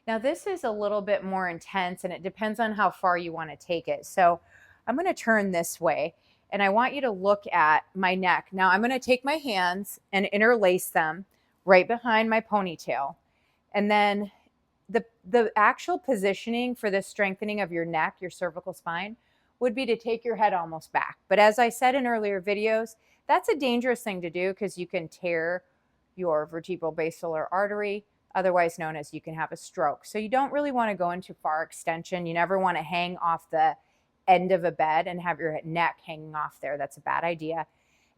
Now this is a little bit more intense and it depends on how far you want to take it. So I'm going to turn this way and I want you to look at my neck. Now I'm going to take my hands and interlace them right behind my ponytail. And then the actual positioning for the strengthening of your neck, your cervical spine, would be to take your head almost back. But as I said in earlier videos, that's a dangerous thing to do because you can tear your vertebral basilar artery, otherwise known as you can have a stroke. So you don't really want to go into far extension. You never want to hang off the end of a bed and have your neck hanging off there. That's a bad idea.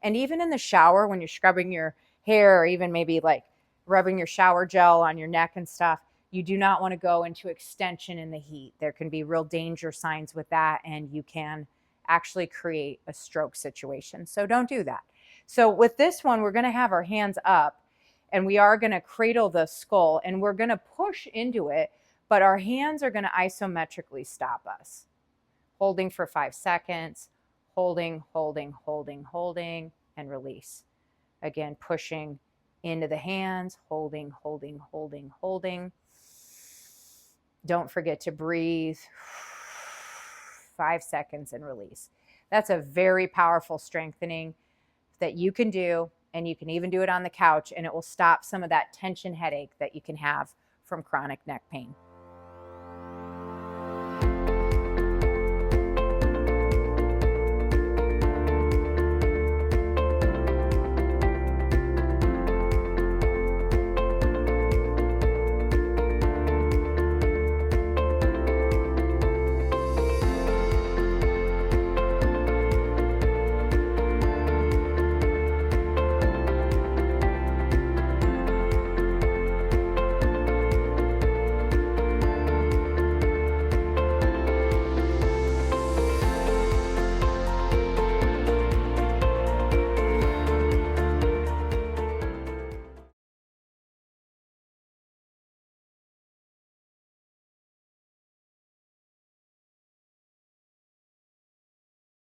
And even in the shower, when you're scrubbing your hair or even maybe like rubbing your shower gel on your neck and stuff, you do not want to go into extension in the heat. There can be real danger signs with that, and you can actually create a stroke situation. So don't do that. So with this one, we're going to have our hands up and we are going to cradle the skull and we're going to push into it, but our hands are going to isometrically stop us. Holding for 5 seconds, holding, and release. Again, pushing into the hands, holding. Don't forget to breathe. 5 seconds and release. That's a very powerful strengthening that you can do, and you can even do it on the couch, and it will stop some of that tension headache that you can have from chronic neck pain.